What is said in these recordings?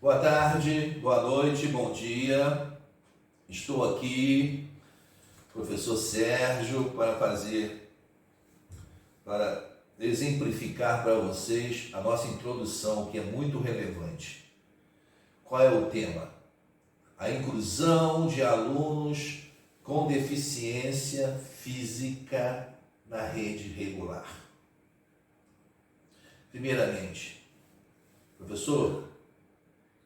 Boa tarde, boa noite, bom dia. Estou aqui, professor Sérgio, para exemplificar para vocês a nossa introdução, que é muito relevante. Qual é o tema? A inclusão de alunos com deficiência física na rede regular. Primeiramente, professor,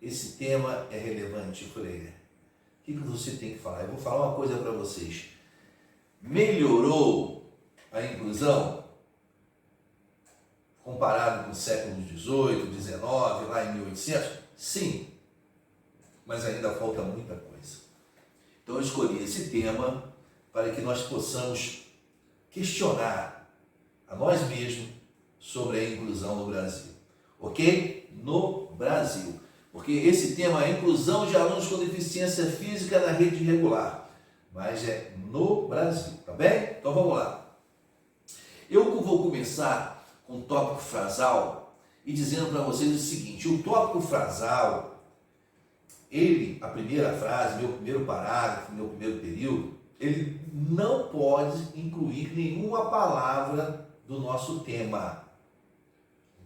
esse tema é relevante. Eu falei, o que você tem que falar? Eu vou falar uma coisa para vocês. Melhorou a inclusão comparado com o século XVIII, XIX, lá em 1800? Sim, mas ainda falta muita coisa. Então eu escolhi esse tema para que nós possamos questionar a nós mesmos sobre a inclusão no Brasil. Ok? No Brasil. Porque esse tema é a inclusão de alunos com deficiência física na rede regular. Mas é no Brasil, tá bem? Então vamos lá. Eu vou começar com o tópico frasal e dizendo para vocês o seguinte: o tópico frasal, a primeira frase, meu primeiro parágrafo, meu primeiro período, ele não pode incluir nenhuma palavra do nosso tema.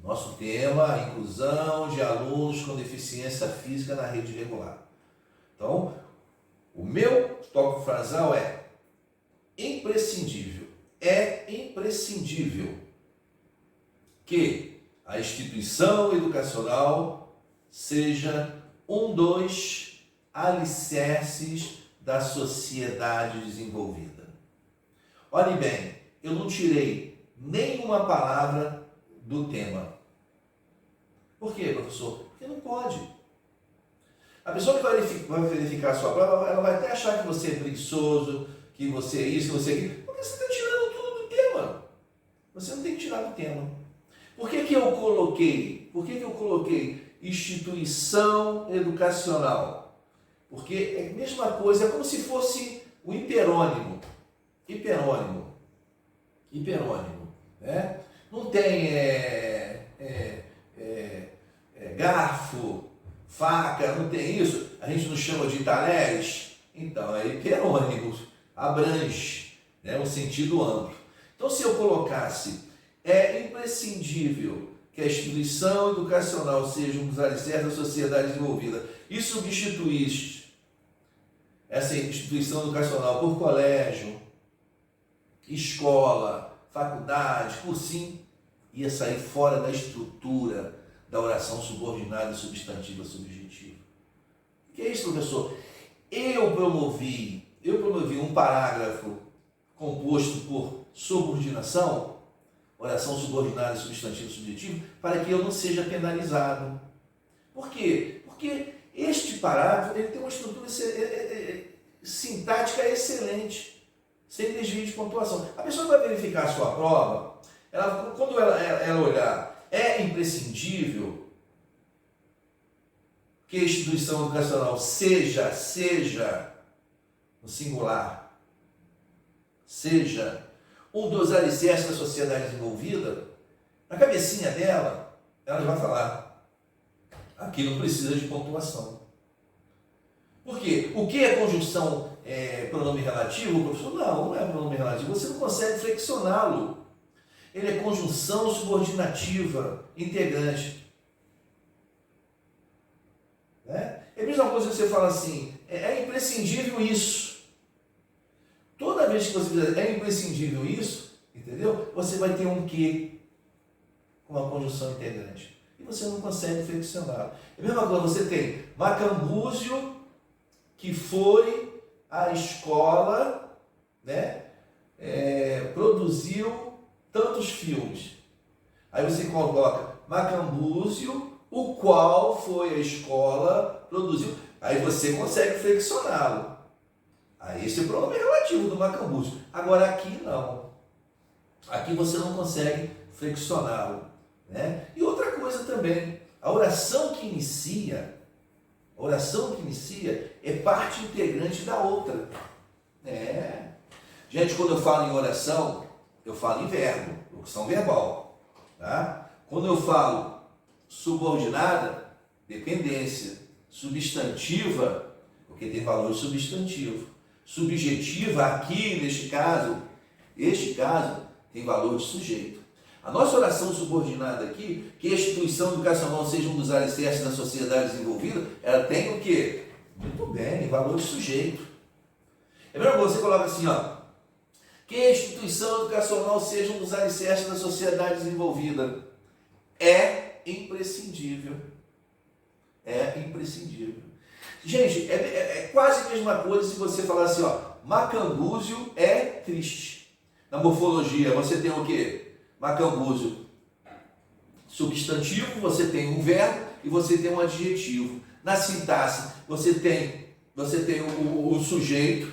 Nosso tema, a inclusão de alunos com deficiência física na rede regular. Então, o meu tópico frasal é imprescindível. É imprescindível que a instituição educacional seja um dos alicerces da sociedade desenvolvida. Olhe bem, eu não tirei nenhuma palavra do tema. Por quê, professor? Porque não pode. A pessoa que vai verificar a sua prova, ela vai até achar que você é preguiçoso, que você é isso, que você é aquilo, porque você está tirando tudo do tema. Você não tem que tirar do tema. Por que eu coloquei? Por que eu coloquei instituição educacional? Porque é a mesma coisa, é como se fosse o hiperônimo. Hiperônimo, né? Não tem garfo, faca, não tem isso. A gente não chama de talheres. Então, é hiperônimo, abrange, né, um sentido amplo. Então, se eu colocasse, é imprescindível que a instituição educacional seja um dos alicerces da sociedade desenvolvida, e substituísse essa instituição educacional por colégio, escola, faculdade, cursinho, ia sair fora da estrutura da oração subordinada, substantiva, subjetiva. O que é isso, professor? Eu promovi um parágrafo composto por subordinação, oração subordinada, substantivo, subjetivo, para que eu não seja penalizado. Por quê? Porque este parágrafo ele tem uma estrutura sintática excelente, sem desvio de pontuação. A pessoa vai verificar a sua prova, quando ela olhar, é imprescindível que a instituição educacional seja, no singular, seja um dos alicerces da sociedade desenvolvida. Na cabecinha dela, ela já vai falar, aqui não precisa de pontuação. Por quê? O que é conjunção pronome relativo, professor? Não é pronome relativo, você não consegue flexioná-lo. Ele é conjunção subordinativa, integrante. É a mesma coisa que você fala assim, é imprescindível isso. Toda vez que você dizer é imprescindível isso, entendeu? Você vai ter um que com a conjunção integrante. E você não consegue flexioná-lo. É a mesma coisa, você tem Macambúzio, que foi à escola, né? Produziu tantos filmes. Aí você coloca Macambúzio, o qual foi à escola, produziu. Aí você consegue flexioná-lo. Aí esse é o pronome relativo do Macambúzio. Agora aqui não. Aqui você não consegue flexioná-lo, né? E outra coisa também, a oração que inicia é parte integrante da outra. Gente, quando eu falo em oração, eu falo em verbo, locução verbal. Tá? Quando eu falo subordinada, dependência. Substantiva, porque tem valor substantivo. Subjetiva, aqui neste caso, tem valor de sujeito. A nossa oração subordinada aqui, que a instituição educacional seja um dos alicerces da sociedade desenvolvida, ela tem o quê? Muito bem, valor de sujeito. É melhor você coloca assim, ó, que a instituição educacional seja um dos alicerces da sociedade desenvolvida. É imprescindível. É imprescindível. Gente, é quase a mesma coisa se você falar assim, ó, Macambúzio é triste. Na morfologia, você tem o quê? Macambúzio, substantivo, você tem um verbo e você tem um adjetivo. Na sintaxe, você tem o sujeito,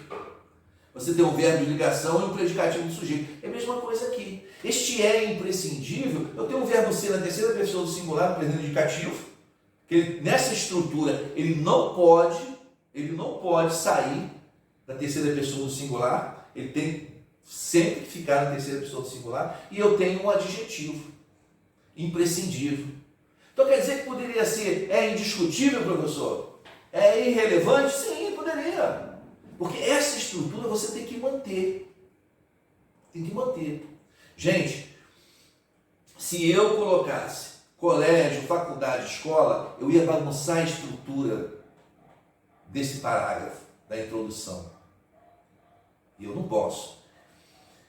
você tem um verbo de ligação e um predicativo do sujeito. É a mesma coisa aqui. Este é imprescindível. Eu tenho um verbo ser na terceira pessoa do singular, no presente indicativo, que nessa estrutura ele não pode sair da terceira pessoa do singular, ele tem sempre que ficar na terceira pessoa do singular, e eu tenho um adjetivo, imprescindível. Então quer dizer que poderia ser, é indiscutível, professor? É irrelevante? Sim, poderia. Porque essa estrutura você tem que manter. Tem que manter. Gente, se eu colocasse colégio, faculdade, escola, eu ia bagunçar a estrutura desse parágrafo, da introdução. E eu não posso.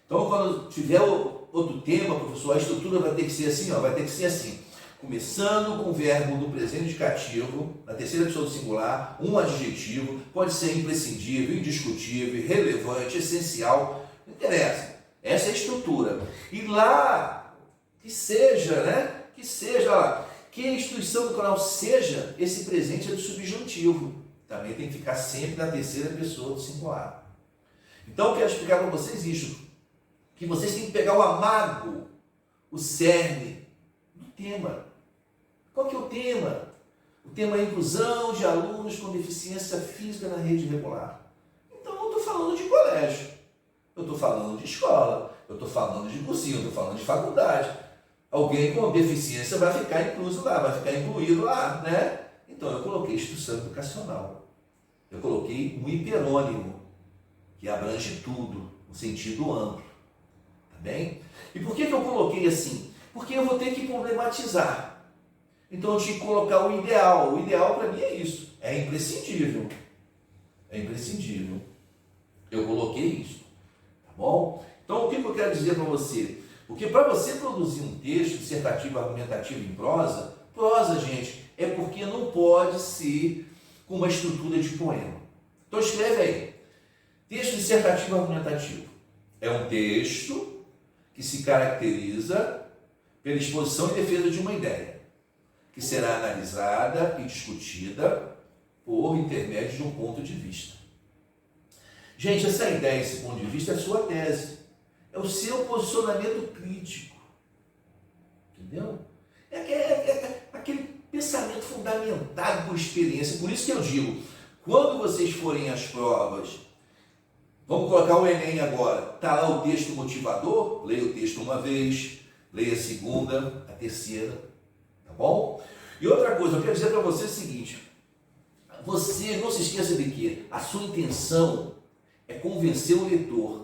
Então, quando tiver outro tema, professor, a estrutura vai ter que ser assim, ó, vai ter que ser assim. Começando com o verbo no presente indicativo, na terceira pessoa do singular, um adjetivo, pode ser imprescindível, indiscutível, irrelevante, essencial, não interessa. Essa é a estrutura. E lá, que seja, né? Que a instituição do canal seja esse presente do subjuntivo. Também tem que ficar sempre na terceira pessoa do singular. Então, eu quero explicar para vocês isso. Que vocês têm que pegar o amago, o cerne do tema. Qual que é o tema? O tema é a inclusão de alunos com deficiência física na rede regular. Então, eu estou falando de colégio, eu estou falando de escola, eu estou falando de cursinho, eu estou falando de faculdade. Alguém com deficiência vai ficar incluso lá, vai ficar incluído lá, né? Então, eu coloquei instituição educacional. Eu coloquei um hiperônimo, que abrange tudo, no sentido amplo. Tá bem? E por que eu coloquei assim? Porque eu vou ter que problematizar. Então, eu tinha que colocar o ideal. O ideal para mim é isso. É imprescindível. É imprescindível. Eu coloquei isso. Tá bom? Então, o que eu quero dizer para você? Porque para você produzir um texto dissertativo, argumentativo em prosa, gente, é porque não pode ser com uma estrutura de poema. Então escreve aí. Texto dissertativo argumentativo. É um texto que se caracteriza pela exposição e defesa de uma ideia, que será analisada e discutida por intermédio de um ponto de vista. Gente, essa ideia, esse ponto de vista é a sua tese. É o seu posicionamento crítico. Entendeu? É aquele pensamento fundamentado por experiência. Por isso que eu digo, quando vocês forem às provas, vamos colocar o Enem agora, está lá o texto motivador, leia o texto uma vez, leia a segunda, a terceira, tá bom? E outra coisa, eu quero dizer para você o seguinte, você não se esqueça de que a sua intenção é convencer o leitor,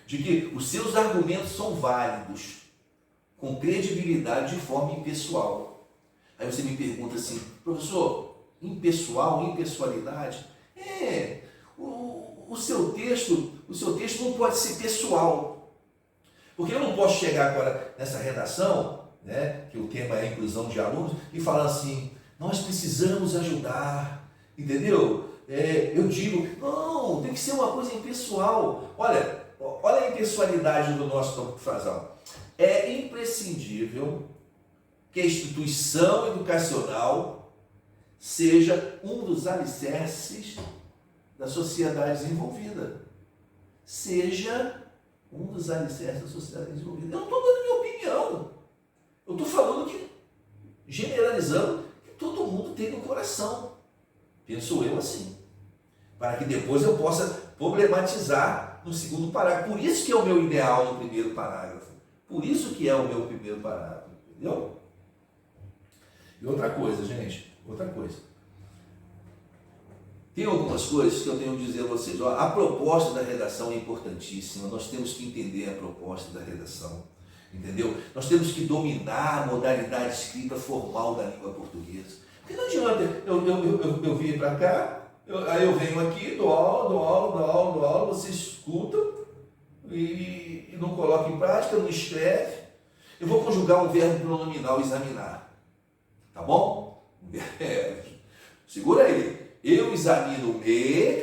de que os seus argumentos são válidos, com credibilidade de forma impessoal. Aí você me pergunta assim, professor, impessoal, impessoalidade? O seu texto não pode ser pessoal. Porque eu não posso chegar agora nessa redação, né, que o tema é a inclusão de alunos, e falar assim, nós precisamos ajudar, entendeu? Eu digo, não, tem que ser uma coisa impessoal. Olha a impessoalidade do nosso campo frasal. É imprescindível que a instituição educacional seja um dos alicerces da sociedade desenvolvida. Seja um dos alicerces da sociedade desenvolvida. Eu não estou dando minha opinião. Eu estou falando que, generalizando, que todo mundo tem no coração. Penso eu assim. Para que depois eu possa problematizar no segundo parágrafo. Por isso que é o meu ideal no primeiro parágrafo. Por isso que é o meu primeiro parágrafo. Entendeu? E outra coisa, gente, outra coisa. Tem algumas coisas que eu tenho que dizer a vocês. Ó, a proposta da redação é importantíssima, nós temos que entender a proposta da redação, entendeu? Nós temos que dominar a modalidade escrita formal da língua portuguesa. Porque não adianta eu vir para cá, aí eu venho aqui, dou aula, você escuta e não coloca em prática, não escreve. Eu vou conjugar um verbo pronominal, examinar. Tá bom? Segura aí. Eu examino me,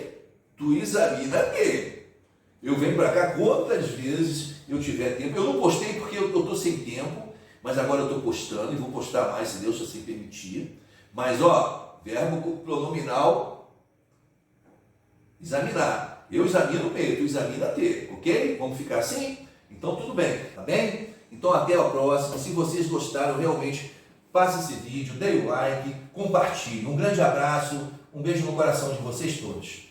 tu examina me. Eu venho para cá quantas vezes eu tiver tempo. Eu não postei porque eu estou sem tempo, mas agora eu estou postando e vou postar mais se Deus assim permitir. Mas ó, verbo pronominal, examinar. Eu examino me, tu examina te, ok? Vamos ficar assim? Então tudo bem, tá bem? Então até a próxima. Se vocês gostaram, realmente, faça esse vídeo, dê o like, compartilhe. Um grande abraço, um beijo no coração de vocês todos.